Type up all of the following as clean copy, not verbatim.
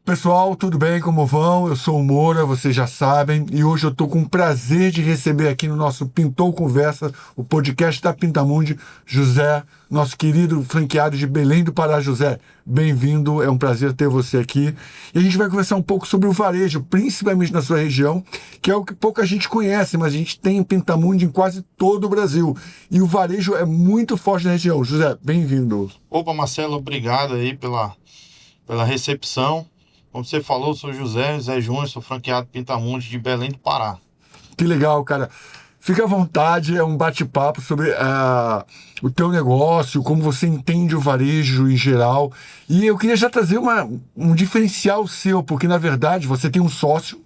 Pessoal, tudo bem? Como vão? Eu sou o Moura, vocês já sabem, e hoje eu estou com o prazer de receber aqui no nosso Pintou Conversa, o podcast da Pintamundi, José, nosso querido franqueado de Belém do Pará. José, bem-vindo, é um prazer ter você aqui. E a gente vai conversar um pouco sobre o varejo, principalmente na sua região, que é o que pouca gente conhece, mas a gente tem Pintamundi em quase todo o Brasil. E o varejo é muito forte na região. José, bem-vindo. Opa, Marcelo, obrigado aí pela recepção. Como você falou, eu sou José Júnior, sou franqueado Pintamundi de Belém do Pará. Que legal, cara. Fica à vontade, é um bate-papo sobre o teu negócio, como você entende o varejo em geral. E eu queria já trazer um diferencial seu, porque na verdade você tem um sócio,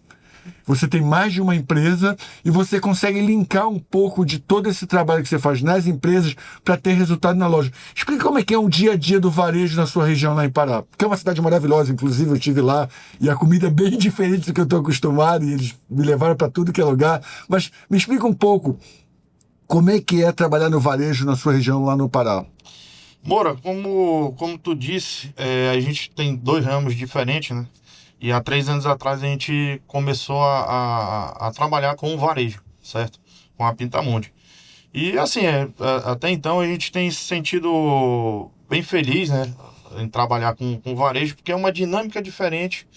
você tem mais de uma empresa e você consegue linkar um pouco de todo esse trabalho que você faz nas empresas para ter resultado na loja. Explica como é que é um dia a dia do varejo na sua região lá em Pará. Que é uma cidade maravilhosa, inclusive eu estive lá e a comida é bem diferente do que eu estou acostumado e eles me levaram para tudo que é lugar. Mas me explica um pouco como é que é trabalhar no varejo na sua região lá no Pará. Moura, como tu disse, a gente tem dois ramos diferentes, né? E há 3 anos atrás a gente começou a trabalhar com o varejo, certo? Com a Pintamundi. E assim, até então a gente tem se sentido bem feliz, né? Em trabalhar com varejo, porque é uma dinâmica diferente,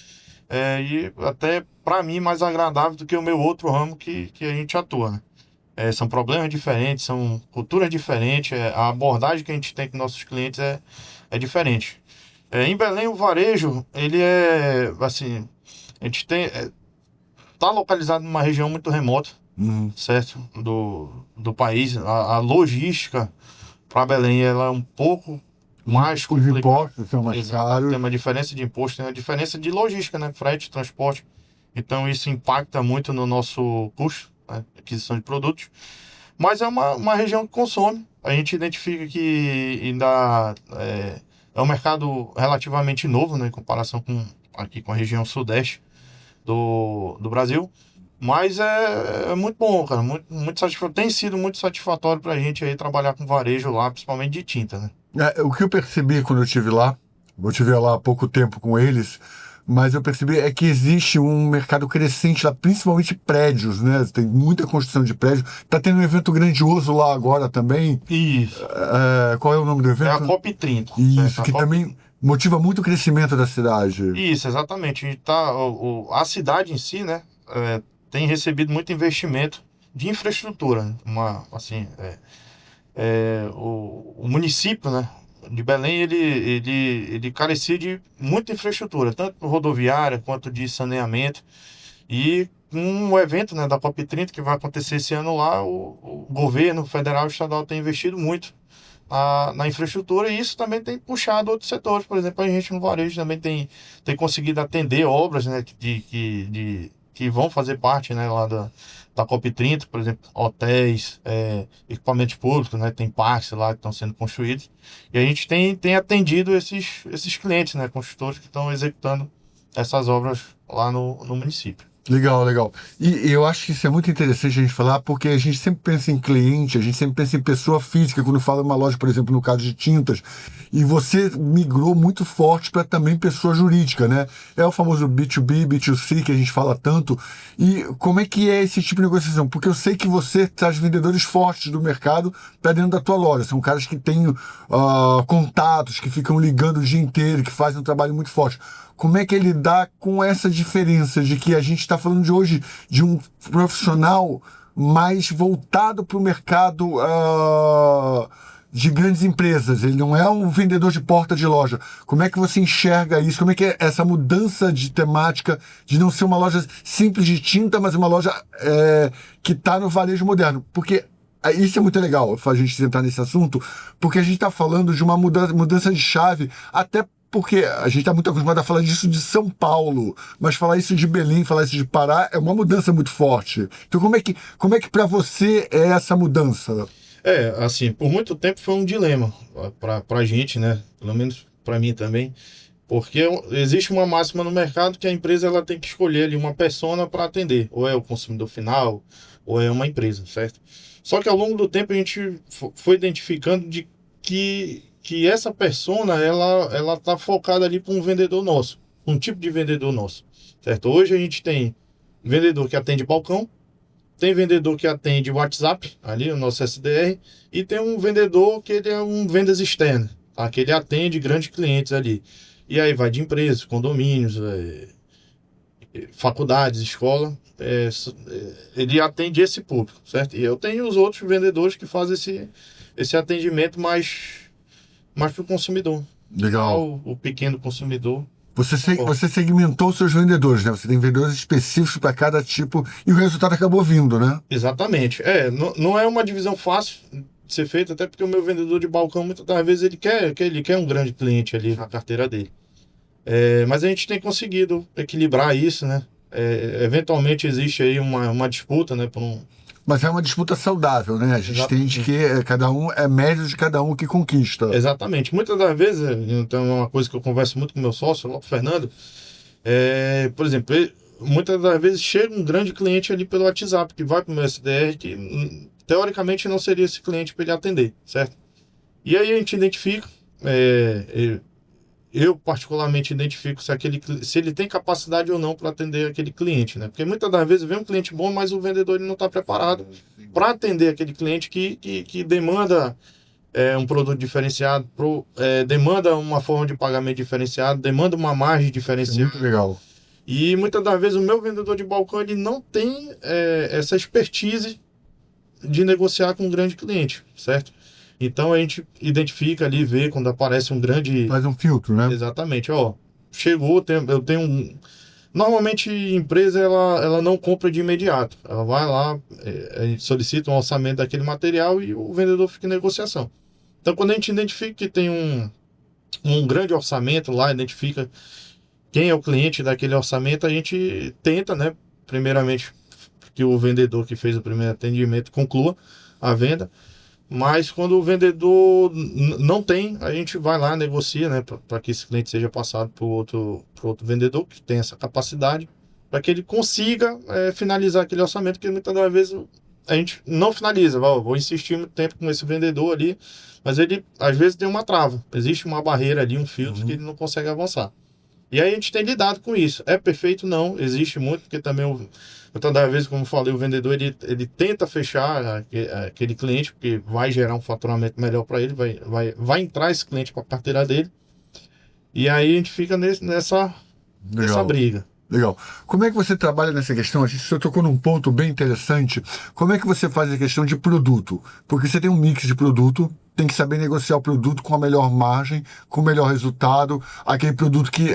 e até para mim mais agradável do que o meu outro ramo que a gente atua, né? São problemas diferentes, são culturas diferentes, a abordagem que a gente tem com nossos clientes é diferente. Em Belém, o varejo, ele é, assim, a gente tá localizado numa região muito remota, Uhum. certo? Do país. A logística para Belém, ela é um pouco mais Os complicada. impostos são mais Exato, tem caros. uma diferença de imposto, tem uma diferença de logística, né? Frete, transporte. Então, isso impacta muito no nosso custo, né? Aquisição de produtos. Mas é uma região que consome. A gente identifica que ainda é um mercado relativamente novo, né, em comparação aqui com a região sudeste do Brasil. Mas é muito bom, cara. Muito satisfatório. Tem sido muito satisfatório para a gente aí trabalhar com varejo lá, principalmente de tinta, né? O que eu percebi quando eu estive lá há pouco tempo com eles, mas eu percebi é que existe um mercado crescente lá, principalmente prédios, né? Tem muita construção de prédios. Tá tendo um evento grandioso lá agora também. Isso. Qual é o nome do É a evento? COP30, certo? Isso, que também motiva muito o crescimento da cidade. Isso, exatamente. A gente a cidade em si, né, tem recebido muito investimento de infraestrutura, né? O município, né, de Belém, ele carecia de muita infraestrutura, tanto rodoviária quanto de saneamento. E com o evento, né, da COP30 que vai acontecer esse ano lá, o governo federal e estadual tem investido muito na infraestrutura, e isso também tem puxado outros setores. Por exemplo, a gente no varejo também tem conseguido atender obras, né, que vão fazer parte, né, lá da COP30, por exemplo, hotéis, equipamentos públicos, né, tem parques lá que estão sendo construídos, e a gente tem atendido esses clientes, né, construtores que estão executando essas obras lá no município. Legal, legal. E eu acho que isso é muito interessante a gente falar, porque a gente sempre pensa em cliente, a gente sempre pensa em pessoa física, quando fala uma loja, por exemplo, no caso de tintas, e você migrou muito forte para também pessoa jurídica, né? É o famoso B2B, B2C que a gente fala tanto. E como é que é esse tipo de negociação? Porque eu sei que você traz vendedores fortes do mercado para dentro da tua loja. São caras que têm contatos, que ficam ligando o dia inteiro, que fazem um trabalho muito forte. Como é que ele dá com essa diferença de que a gente está falando de hoje de um profissional mais voltado para o mercado de grandes empresas? Ele não é um vendedor de porta de loja. Como é que você enxerga isso? Como é que é essa mudança de temática de não ser uma loja simples de tinta, mas uma loja que está no varejo moderno? Porque isso é muito legal, a gente sentar nesse assunto, porque a gente está falando de uma mudança de chave, até porque a gente está muito acostumado a falar disso de São Paulo, mas falar isso de Belém, falar isso de Pará é uma mudança muito forte. Então como é que para você é essa mudança? Assim, por muito tempo foi um dilema para a gente, né? Pelo menos para mim também, porque existe uma máxima no mercado que a empresa ela tem que escolher ali uma persona para atender, ou é o consumidor final, ou é uma empresa, certo? Só que ao longo do tempo a gente foi identificando que essa persona ela tá focada ali para um vendedor nosso. um tipo de vendedor nosso, certo? Hoje a gente tem vendedor que atende balcão, tem vendedor que atende WhatsApp, ali o nosso SDR, e tem um vendedor que ele é um vendas externas, tá? Que ele atende grandes clientes ali. E aí vai de empresas, condomínios, faculdades, escola, ele atende esse público, certo? E eu tenho os outros vendedores que fazem esse atendimento mais para o consumidor. Legal. O pequeno consumidor. Você segmentou os seus vendedores, né? Você tem vendedores específicos para cada tipo e o resultado acabou vindo, né? Exatamente. Não é uma divisão fácil de ser feita, até porque o meu vendedor de balcão, muitas das vezes, ele quer um grande cliente ali na carteira dele. Mas a gente tem conseguido equilibrar isso, né? Eventualmente existe aí uma disputa, né? Mas é uma disputa saudável, né? A gente Exatamente. entende que cada um é mérito de cada um que conquista. Exatamente. Muitas das vezes, então é uma coisa que eu converso muito com o meu sócio, o Fernando, por exemplo, muitas das vezes chega um grande cliente ali pelo WhatsApp, que vai para o meu SDR, que teoricamente não seria esse cliente para ele atender, certo? E aí a gente identifica, eu particularmente identifico se ele tem capacidade ou não para atender aquele cliente, né? Porque muitas das vezes vem um cliente bom, mas o vendedor ele não está preparado para atender aquele cliente que demanda um produto diferenciado, demanda uma forma de pagamento diferenciada, demanda uma margem diferenciada. Muito legal. E muitas das vezes o meu vendedor de balcão ele não tem essa expertise de negociar com um grande cliente, certo? Então a gente identifica ali, vê quando aparece um grande... Faz um filtro, né? Exatamente, chegou, eu tenho um... Normalmente empresa ela não compra de imediato, ela vai lá, a gente solicita um orçamento daquele material e o vendedor fica em negociação. Então quando a gente identifica que tem um grande orçamento lá, identifica quem é o cliente daquele orçamento, a gente tenta, né, primeiramente que o vendedor que fez o primeiro atendimento conclua a venda. Mas quando o vendedor não tem, a gente vai lá, negocia, né, para que esse cliente seja passado para o outro vendedor que tem essa capacidade, para que ele consiga finalizar aquele orçamento, que muitas das vezes a gente não finaliza. Vou insistir muito tempo com esse vendedor ali, mas ele às vezes tem uma trava, existe uma barreira ali, um filtro que ele não consegue avançar. E aí a gente tem lidado com isso. É perfeito? Não, existe muito, porque também muitas das vezes, como eu falei, o vendedor ele tenta fechar aquele cliente, porque vai gerar um faturamento melhor para ele, vai entrar esse cliente para a carteira dele. E aí a gente fica nessa briga. Legal. Como é que você trabalha nessa questão? A gente só tocou num ponto bem interessante. Como é que você faz a questão de produto? Porque você tem um mix de produto, tem que saber negociar o produto com a melhor margem, com o melhor resultado, aquele produto que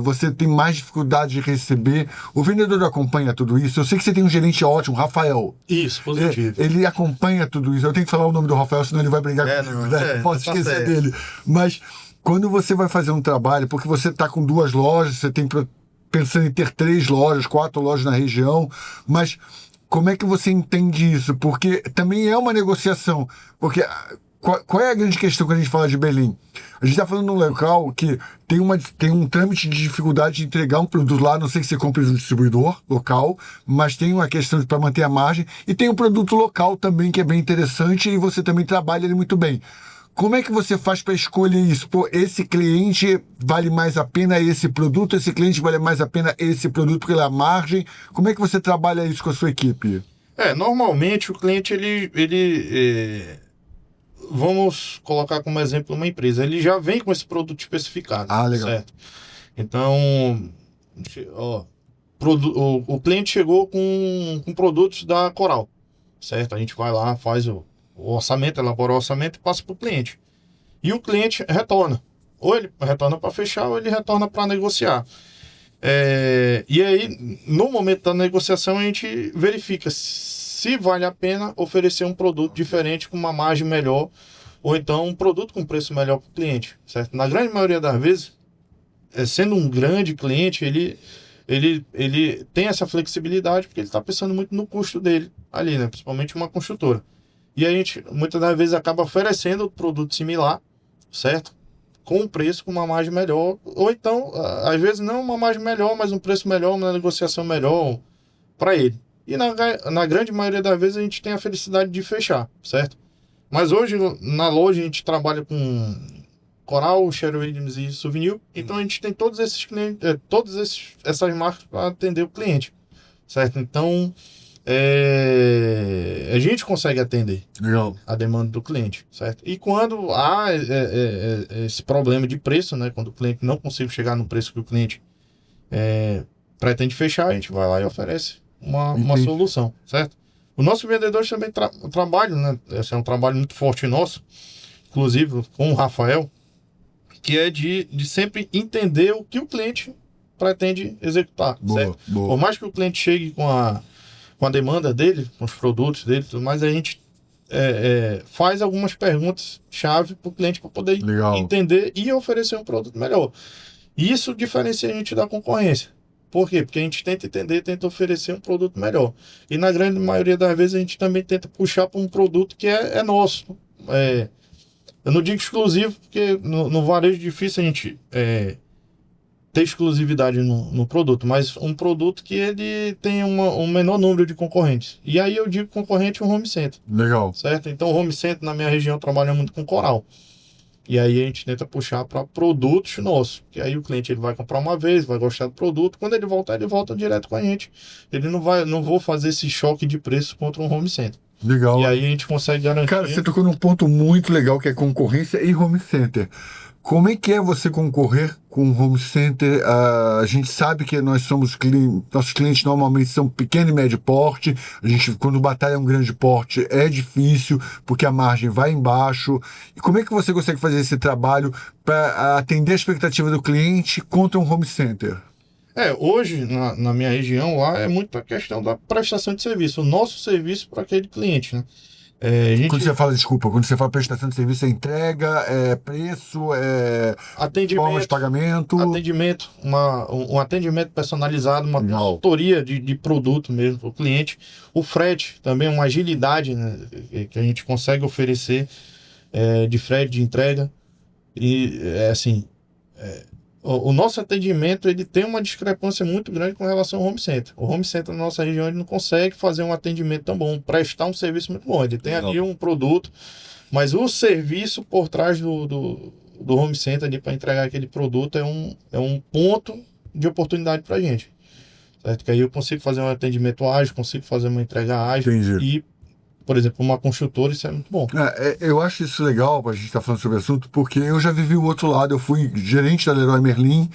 você tem mais dificuldade de receber. O vendedor acompanha tudo isso. Eu sei que você tem um gerente ótimo, Rafael. Isso, positivo. Ele acompanha tudo isso. Eu tenho que falar o nome do Rafael, senão ele vai brigar comigo. Não posso esquecer dele. Mas quando você vai fazer um trabalho, porque você está com 2 lojas, você tem pensando em ter 3 lojas, 4 lojas na região, mas como é que você entende isso? Porque também é uma negociação. Porque qual é a grande questão quando a gente fala de Belém? A gente está falando de um local que tem um trâmite de dificuldade de entregar um produto lá, a não sei que você compre de um distribuidor local, mas tem uma questão para manter a margem, e tem um produto local também que é bem interessante e você também trabalha ele muito bem. Como é que você faz para escolher isso? Pô, esse cliente vale mais a pena esse produto, esse cliente vale mais a pena esse produto pela margem. Como é que você trabalha isso com a sua equipe? Normalmente o cliente, vamos colocar como exemplo uma empresa, ele já vem com esse produto especificado. Legal. Certo? Então, o cliente chegou com produtos da Coral, certo? A gente vai lá, faz o orçamento, elabora o orçamento e passa para o cliente. E o cliente retorna. Ou ele retorna para fechar, ou ele retorna para negociar. E aí, no momento da negociação, a gente verifica se vale a pena oferecer um produto diferente com uma margem melhor, ou então um produto com preço melhor para o cliente, certo? Na grande maioria das vezes, sendo um grande cliente, ele tem essa flexibilidade, porque ele está pensando muito no custo dele ali, né? Principalmente uma construtora. E a gente, muitas das vezes, acaba oferecendo produto similar, certo? Com um preço, com uma margem melhor. Ou então, às vezes, não uma margem melhor, mas um preço melhor, uma negociação melhor para ele. E na grande maioria das vezes, a gente tem a felicidade de fechar, certo? Mas hoje, na loja, a gente trabalha com Coral, Sherwin Williams e Souvenir. Então a gente tem todos esses clientes, essas marcas para atender o cliente, certo? Então a gente consegue atender Legal. a demanda do cliente, certo? E quando há esse problema de preço, né? Quando o cliente não consegue chegar no preço que o cliente pretende fechar, a gente vai lá e oferece uma solução, certo? O nosso vendedor também trabalha, né? Esse é um trabalho muito forte nosso, inclusive com o Rafael, que é de sempre entender o que o cliente pretende executar, certo? Boa. Por mais que o cliente chegue com a demanda dele, com os produtos dele, tudo mais, a gente faz algumas perguntas-chave para o cliente para poder entender e oferecer um produto melhor. E isso diferencia a gente da concorrência. Por quê? Porque a gente tenta entender, tenta oferecer um produto melhor. E na grande maioria das vezes a gente também tenta puxar para um produto que é nosso. Eu não digo exclusivo, porque no varejo é difícil a gente ter exclusividade no produto, mas um produto que ele tem um menor número de concorrentes. E aí eu digo concorrente um home center. Legal. Certo? Então o home center na minha região trabalha muito com Coral. E aí a gente tenta puxar para produtos nossos. Que aí o cliente ele vai comprar uma vez, vai gostar do produto. Quando ele volta direto com a gente. Ele não vou fazer esse choque de preço contra um home center. Legal. E aí a gente consegue garantir. Cara, você tocou num ponto muito legal que é concorrência e home center. Como é que é você concorrer com um home center? A gente sabe que nossos clientes normalmente são pequeno e médio porte. A gente, quando batalha um grande porte, é difícil, porque a margem vai embaixo. E como é que você consegue fazer esse trabalho para atender a expectativa do cliente contra um home center? Hoje, na minha região, lá é muito a questão da prestação de serviço. O nosso serviço para aquele cliente, né? Quando você fala prestação de serviço, é entrega, é preço, é forma de pagamento? Atendimento, um atendimento personalizado, uma consultoria de produto mesmo para o cliente. O frete também, uma agilidade, né, que a gente consegue oferecer de frete, de entrega. E o nosso atendimento ele tem uma discrepância muito grande com relação ao home center. O home center na nossa região ele não consegue fazer um atendimento tão bom, prestar um serviço muito bom. Ele tem ali um produto, mas o serviço por trás do home center para entregar aquele produto é um ponto de oportunidade para a gente. Certo? Que aí eu consigo fazer um atendimento ágil, consigo fazer uma entrega ágil. Entendi. E, por exemplo, uma construtora, isso é muito bom. Eu acho isso legal para a gente estar falando sobre o assunto, porque eu já vivi o outro lado. Eu fui gerente da Leroy Merlin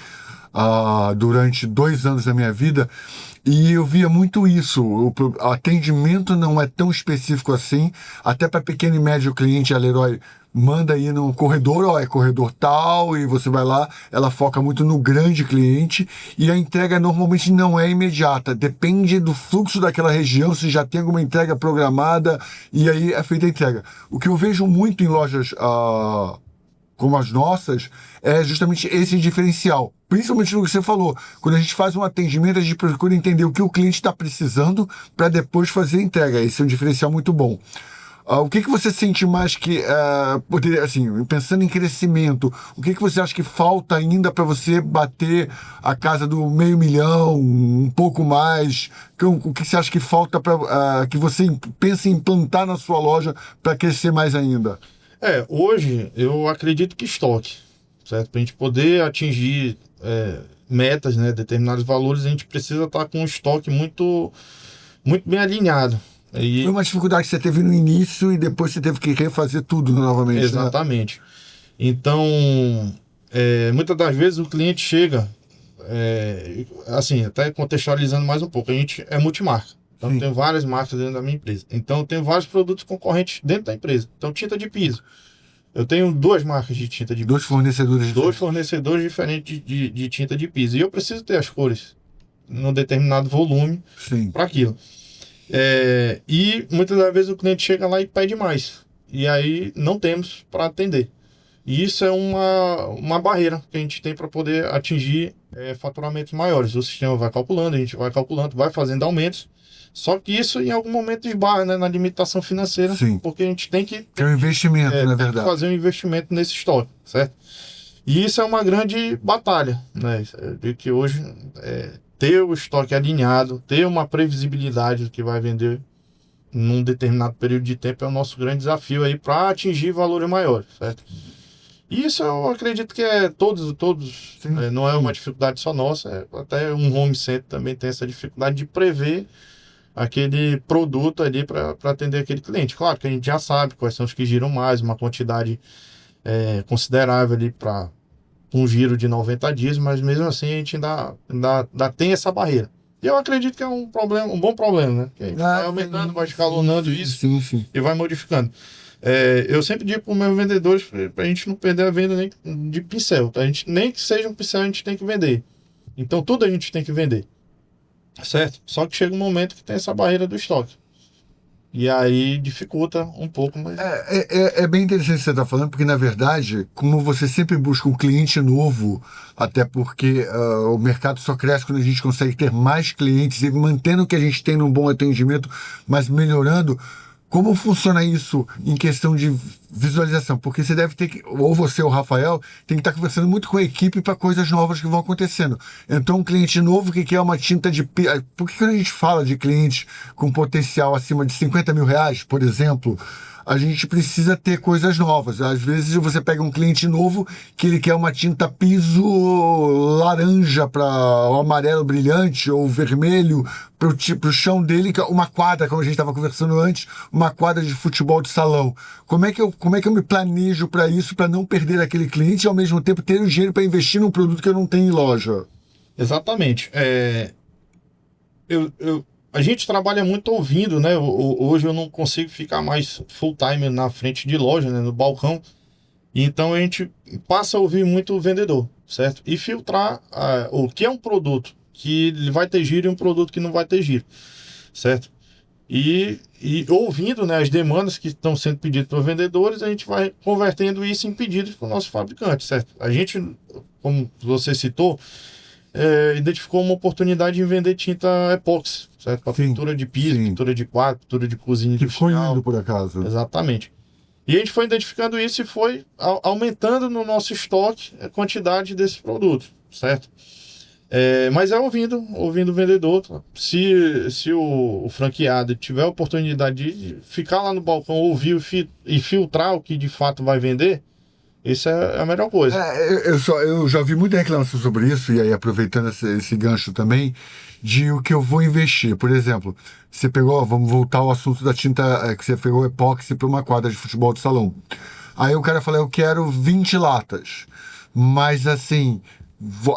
durante 2 anos da minha vida e eu via muito isso. O atendimento não é tão específico assim, até para pequeno e médio cliente. A Leroy manda aí no corredor, é corredor tal, e você vai lá, ela foca muito no grande cliente, e a entrega normalmente não é imediata, depende do fluxo daquela região, se já tem alguma entrega programada, e aí é feita a entrega. O que eu vejo muito em lojas como as nossas, é justamente esse diferencial. Principalmente no que você falou. Quando a gente faz um atendimento, a gente procura entender o que o cliente está precisando para depois fazer a entrega. Esse é um diferencial muito bom. O que você sente mais que poderia, assim, pensando em crescimento, o que você acha que falta ainda para você bater a casa do 500 mil, um pouco mais? O que você acha que falta para que você pense em implantar na sua loja para crescer mais ainda? Hoje eu acredito que estoque, certo? Para a gente poder atingir metas, né, determinados valores, a gente precisa estar com um estoque muito, muito bem alinhado. Foi uma dificuldade que você teve no início e depois você teve que refazer tudo novamente. Exatamente. Né? Então, muitas das vezes o cliente chega, assim, até contextualizando mais um pouco, a gente é multimarca. Então, eu tenho várias marcas dentro da minha empresa. Então, eu tenho vários produtos concorrentes dentro da empresa. Então, tinta de piso. Eu tenho 2 marcas de tinta de piso. 2 fornecedores diferentes. 2 fornecedores diferentes de tinta de piso. E eu preciso ter as cores num determinado volume para aquilo. E muitas das vezes o cliente chega lá e pede mais. E aí não temos para atender. E isso é uma barreira que a gente tem para poder atingir faturamentos maiores. O sistema vai calculando, a gente vai calculando, vai fazendo aumentos. Só que isso em algum momento esbarra, né, na limitação financeira. Sim. Porque a gente tem que ter um investimento, na verdade. Tem que fazer um investimento nesse estoque, certo? E isso é uma grande batalha, né? Eu digo que hoje ter o estoque alinhado, ter uma previsibilidade do que vai vender num determinado período de tempo é o nosso grande desafio aí para atingir valores maiores, certo? Isso eu acredito que é todos Sim, não é sim. uma dificuldade só nossa, até um home center também tem essa dificuldade de prever aquele produto ali para atender aquele cliente. Claro que a gente já sabe quais são os que giram mais, uma quantidade considerável ali para um giro de 90 dias, mas mesmo assim a gente ainda tem essa barreira. E eu acredito que é um problema, um bom problema, né? Que a gente vai aumentando, vai escalonando isso Sim, sim. e vai modificando. Eu sempre digo para os meus vendedores para a gente não perder a venda nem de pincel, tá? A gente, nem que seja um pincel, a gente tem que vender. Então tudo a gente tem que vender, certo? Só que chega um momento que tem essa barreira do estoque. E aí dificulta um pouco, mas. É bem interessante o que você está falando, porque na verdade, como você sempre busca um cliente novo, até porque o mercado só cresce quando a gente consegue ter mais clientes e mantendo o que a gente tem num bom atendimento, mas melhorando. Como funciona isso em questão de visualização? Porque você deve ter que, ou você ou o Rafael, tem que estar conversando muito com a equipe para coisas novas que vão acontecendo. Então, um cliente novo que quer uma tinta de. Por que quando a gente fala de cliente com potencial acima de 50 mil reais, por exemplo, a gente precisa ter coisas novas. Às vezes você pega um cliente novo que ele quer uma tinta piso laranja para o amarelo brilhante ou vermelho para o chão dele, que é uma quadra, como a gente estava conversando antes, uma quadra de futebol de salão. Como é que eu me planejo para isso, para não perder aquele cliente e ao mesmo tempo ter o dinheiro para investir num produto que eu não tenho em loja? Exatamente. A gente trabalha muito ouvindo, né? Hoje eu não consigo ficar mais full time na frente de loja, né? No balcão. Então a gente passa a ouvir muito o vendedor, certo? E filtrar o que é um produto que ele vai ter giro e um produto que não vai ter giro, certo? E ouvindo, né, as demandas que estão sendo pedidas pelos vendedores, a gente vai convertendo isso em pedidos para o nosso fabricante, certo? A gente, como você citou, identificou uma oportunidade em vender tinta epóxi, certo? Para Sim, pintura de piso, sim. pintura de quadro, pintura de cozinha Que ficou industrial. indo por acaso. Exatamente. E a gente foi identificando isso e foi aumentando no nosso estoque a quantidade desse produto, certo? Mas ouvindo o vendedor. Se o franqueado tiver a oportunidade de ficar lá no balcão, ouvir e filtrar o que de fato vai vender, isso é a melhor coisa. Eu já ouvi muita reclamação sobre isso, e aí aproveitando esse gancho também, de o que eu vou investir. Por exemplo, você pegou, vamos voltar ao assunto da tinta, que você pegou epóxi para uma quadra de futebol de salão. Aí o cara falou, eu quero 20 latas. Mas assim,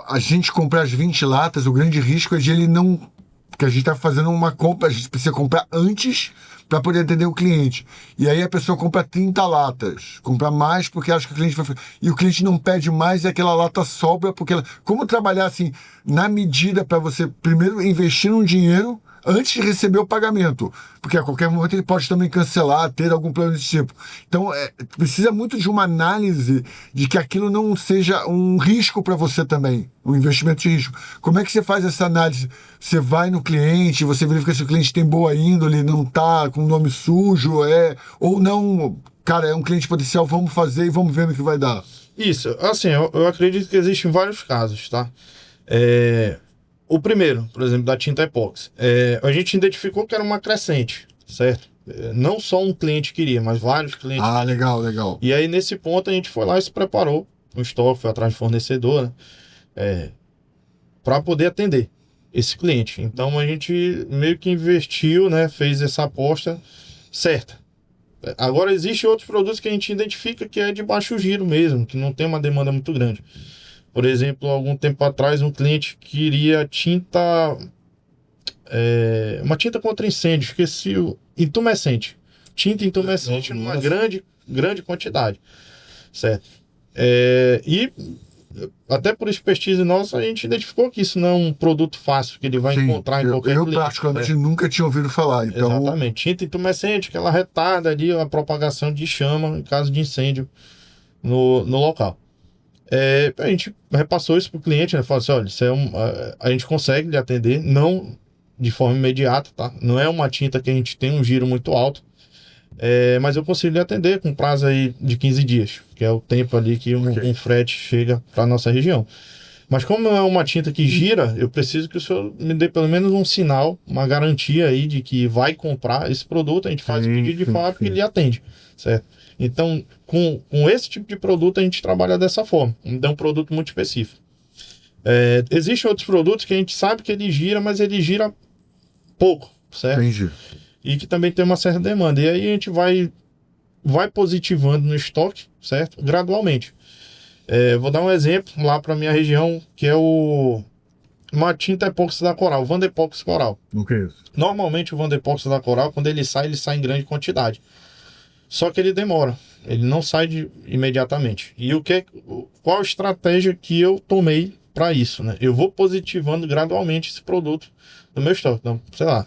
a gente comprar as 20 latas, o grande risco é de ele não. Porque a gente está fazendo uma compra, a gente precisa comprar antes para poder atender o cliente. E aí a pessoa compra 30 latas, compra mais porque acha que o cliente vai. E o cliente não pede mais e aquela lata sobra, porque. Como trabalhar assim, na medida para você primeiro investir um dinheiro antes de receber o pagamento, porque a qualquer momento ele pode também cancelar, ter algum plano desse tipo. Então, precisa muito de uma análise de que aquilo não seja um risco para você também, um investimento de risco. Como é que você faz essa análise? Você vai no cliente, você verifica se o cliente tem boa índole, não está com nome sujo, ou não, cara, é um cliente potencial, vamos fazer e vamos ver no que vai dar. Isso, assim, eu acredito que existem vários casos, tá? O primeiro, por exemplo, da tinta epóxi. A gente identificou que era uma crescente, certo? Não só um cliente queria, mas vários clientes. Ah, legal, legal. E aí, nesse ponto, a gente foi lá e se preparou. O estoque foi atrás de fornecedor, né? Para poder atender esse cliente. Então, a gente meio que investiu, né? Fez essa aposta certa. Agora, existem outros produtos que a gente identifica que é de baixo giro mesmo, que não tem uma demanda muito grande. Por exemplo, algum tempo atrás, um cliente queria tinta. Uma tinta contra incêndio, esqueci o. Intumescente. Tinta intumescente numa grande quantidade. Certo? E até por expertise nossa, a gente identificou que isso não é um produto fácil que ele vai encontrar em qualquer cliente. Eu particularmente nunca tinha ouvido falar. Então... Exatamente. Tinta intumescente, que ela retarda ali a propagação de chama em caso de incêndio no local. A gente repassou isso para o cliente, né? Falou assim, olha, isso a gente consegue lhe atender, não de forma imediata, tá? Não é uma tinta que a gente tem um giro muito alto, mas eu consigo lhe atender com prazo aí de 15 dias, que é o tempo ali que um frete chega para a nossa região. Mas como é uma tinta que gira, eu preciso que o senhor me dê pelo menos um sinal, uma garantia aí de que vai comprar esse produto, a gente faz o pedido de fábrica e lhe atende, certo? Então, com esse tipo de produto, a gente trabalha dessa forma. Então, é um produto muito específico. Existem outros produtos que a gente sabe que ele gira, mas ele gira pouco, certo? Entendi. E que também tem uma certa demanda. E aí a gente vai positivando no estoque, certo? Gradualmente. Vou dar um exemplo lá para minha região, que é uma tinta epóxi da Coral, o Vandepox Coral. O que é isso? Normalmente o Vandepox da Coral, quando ele sai em grande quantidade. Só que ele demora, ele não sai imediatamente. E qual a estratégia que eu tomei para isso, né? Eu vou positivando gradualmente esse produto no meu estoque. Então, sei lá,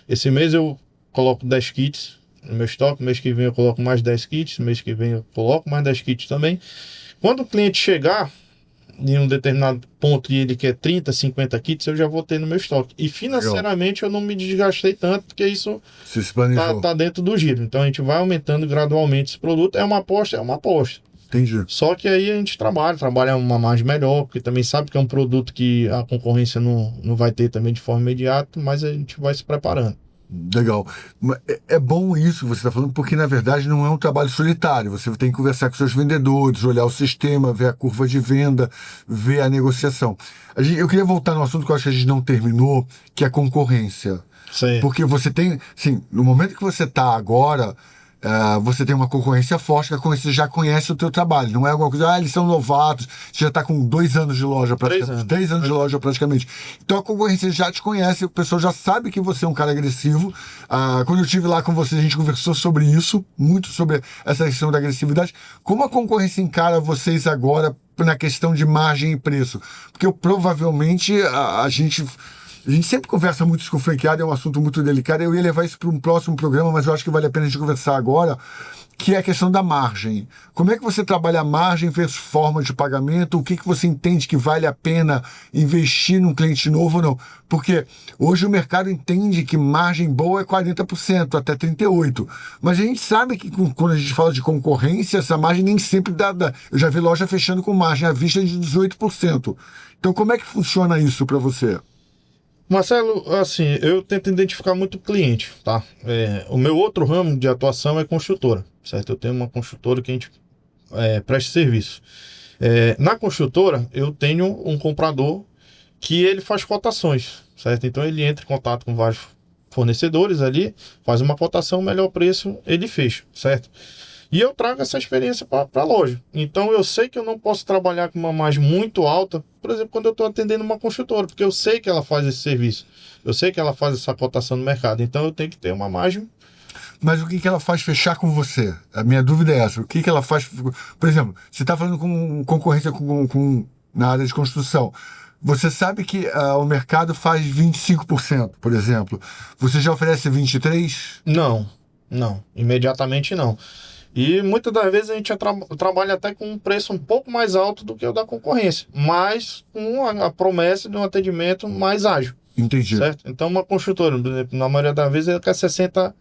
esse mês eu coloco 10 kits no meu estoque, mês que vem eu coloco mais 10 kits, mês que vem eu coloco mais 10 kits também. Quando o cliente chegar em um determinado ponto e ele quer 30, 50 kits, eu já vou ter no meu estoque. E financeiramente eu não me desgastei tanto, porque isso tá dentro do giro. Então a gente vai aumentando gradualmente esse produto. É uma aposta, é uma aposta. Entendi. Só que aí a gente trabalha uma margem melhor, porque também sabe que é um produto que a concorrência não vai ter também de forma imediata, mas a gente vai se preparando. Legal. É bom isso que você está falando, porque na verdade não é um trabalho solitário. Você tem que conversar com seus vendedores, olhar o sistema, ver a curva de venda, ver a negociação. Eu queria voltar no assunto que eu acho que a gente não terminou, que é a concorrência. Sim. Porque você tem, sim, no momento que você está agora, você tem uma concorrência forte, que a concorrência já conhece o teu trabalho. Não é alguma coisa, eles são novatos, você já está com 2 anos de loja praticamente. 3 anos de loja praticamente. Então a concorrência já te conhece, o pessoal já sabe que você é um cara agressivo. Quando eu estive lá com você, a gente conversou sobre isso, muito sobre essa questão da agressividade. Como a concorrência encara vocês agora na questão de margem e preço? Porque provavelmente a gente sempre conversa muito com o franqueado, é um assunto muito delicado. Eu ia levar isso para um próximo programa, mas eu acho que vale a pena a gente conversar agora, que é a questão da margem. Como é que você trabalha a margem versus forma de pagamento? O que você entende que vale a pena investir num cliente novo ou não? Porque hoje o mercado entende que margem boa é 40%, até 38%. Mas a gente sabe que quando a gente fala de concorrência, essa margem nem sempre dá. Eu já vi loja fechando com margem à vista de 18%. Então como é que funciona isso para você? Marcelo, assim, eu tento identificar muito o cliente, tá? O meu outro ramo de atuação é construtora, certo? Eu tenho uma construtora que a gente presta serviço. Na construtora, eu tenho um comprador que ele faz cotações, certo? Então ele entra em contato com vários fornecedores ali, faz uma cotação, melhor preço, ele fecha, certo? E eu trago essa experiência para a loja. Então eu sei que eu não posso trabalhar com uma margem muito alta, por exemplo, quando eu estou atendendo uma construtora, porque eu sei que ela faz esse serviço. Eu sei que ela faz essa cotação no mercado. Então eu tenho que ter uma margem. Mas o que ela faz fechar com você? A minha dúvida é essa. O que ela faz... Por exemplo, você está falando com concorrência na área de construção. Você sabe que o mercado faz 25%, por exemplo. Você já oferece 23%? Não. Imediatamente não. E muitas das vezes a gente trabalha até com um preço um pouco mais alto do que o da concorrência, mas com a promessa de um atendimento mais ágil. Entendi. Certo? Então uma construtora, por exemplo, na maioria das vezes, ela quer 60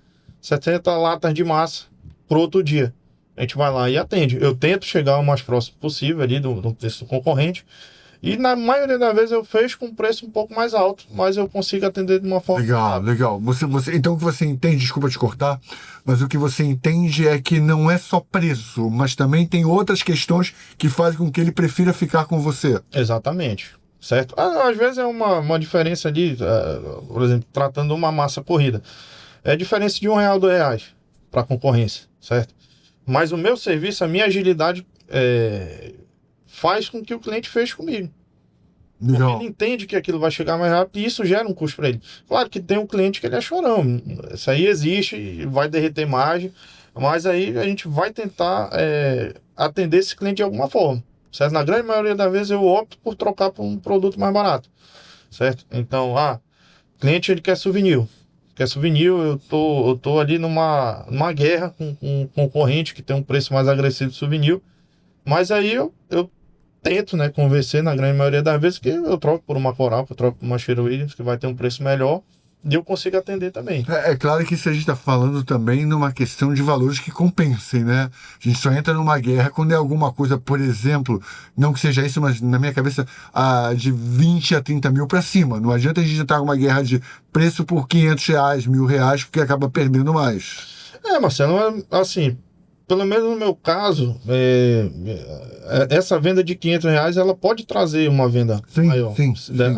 latas de massa para outro dia. A gente vai lá e atende. Eu tento chegar o mais próximo possível ali do preço do concorrente. E na maioria das vezes eu fecho com um preço um pouco mais alto, mas eu consigo atender de uma forma... Legal. Então o que você entende, desculpa te cortar, mas o que você entende é que não é só preço, mas também tem outras questões que fazem com que ele prefira ficar com você. Exatamente. Certo? Às vezes é uma diferença ali, por exemplo, tratando uma massa corrida. É a diferença de R$1, R$2 para a concorrência, certo? Mas o meu serviço, a minha agilidade faz com que o cliente feche comigo. Legal. Porque ele entende que aquilo vai chegar mais rápido e isso gera um custo para ele. Claro que tem um cliente que ele é chorão. Isso aí existe e vai derreter margem, mas aí a gente vai tentar atender esse cliente de alguma forma. Certo? Na grande maioria das vezes eu opto por trocar por um produto mais barato. Certo? Então, o cliente ele quer souvenir. Eu tô ali numa guerra com um concorrente que tem um preço mais agressivo de souvenir. Mas aí eu tento, né, convencer na grande maioria das vezes que eu troco por uma Coral, que eu troco por uma Sherwin Williams, que vai ter um preço melhor e eu consigo atender também. É claro que isso a gente está falando também numa questão de valores que compensem, né? A gente só entra numa guerra quando é alguma coisa, por exemplo, não que seja isso, mas na minha cabeça, de 20 a 30 mil para cima. Não adianta a gente entrar numa guerra de preço por R$500, R$1.000, porque acaba perdendo mais. Marcelo, assim, pelo menos no meu caso, essa venda de R$ 500, ela pode trazer uma venda maior,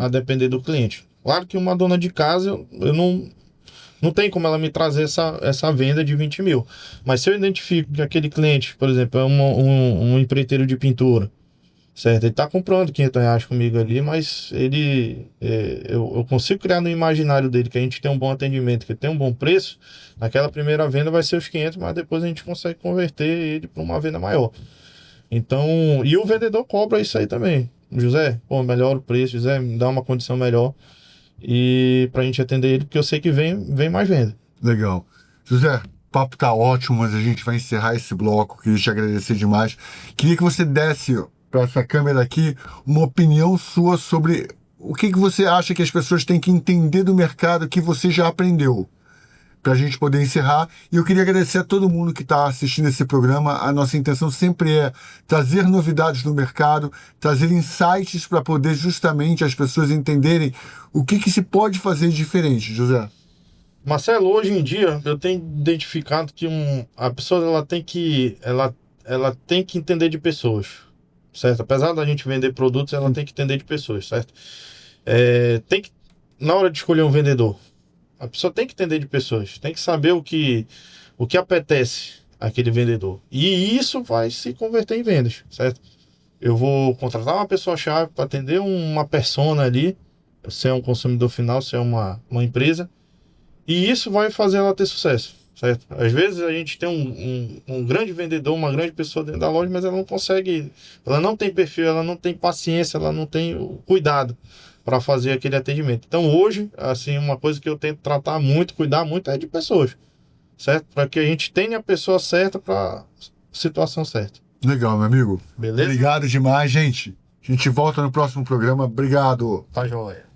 a depender do cliente. Claro que uma dona de casa, eu não tem como ela me trazer essa venda de 20 mil. Mas se eu identifico que aquele cliente, por exemplo, é um empreiteiro de pintura, certo? Ele está comprando R$ 500 comigo ali, mas eu consigo criar no imaginário dele que a gente tem um bom atendimento, que tem um bom preço. Naquela primeira venda vai ser os 500, mas depois a gente consegue converter ele para uma venda maior. Então, e o vendedor cobra isso aí também. José, pô, melhora o preço, José, me dá uma condição melhor. E pra gente atender ele, porque eu sei que vem mais venda. Legal. José, o papo tá ótimo, mas a gente vai encerrar esse bloco. Queria te agradecer demais. Queria que você desse para essa câmera aqui uma opinião sua sobre o que você acha que as pessoas têm que entender do mercado que você já aprendeu, para a gente poder encerrar. E eu queria agradecer a todo mundo que está assistindo esse programa. A nossa intenção sempre é trazer novidades no mercado, trazer insights para poder justamente as pessoas entenderem o que se pode fazer de diferente, José. Marcelo, hoje em dia eu tenho identificado que a pessoa ela tem que entender de pessoas, certo? Apesar da gente vender produtos, ela tem que entender de pessoas, certo? Na hora de escolher um vendedor, a pessoa tem que entender de pessoas, tem que saber o que apetece aquele vendedor. E isso vai se converter em vendas, certo? Eu vou contratar uma pessoa-chave para atender uma persona ali, se é um consumidor final, se é uma empresa, e isso vai fazer ela ter sucesso, certo? Às vezes a gente tem um grande vendedor, uma grande pessoa dentro da loja, mas ela não consegue, ela não tem perfil, ela não tem paciência, ela não tem o cuidado para fazer aquele atendimento. Então hoje, assim, uma coisa que eu tento tratar muito, cuidar muito é de pessoas, certo? Para que a gente tenha a pessoa certa para a situação certa. Legal, meu amigo. Beleza? Obrigado demais, gente. A gente volta no próximo programa. Obrigado. Tá joia.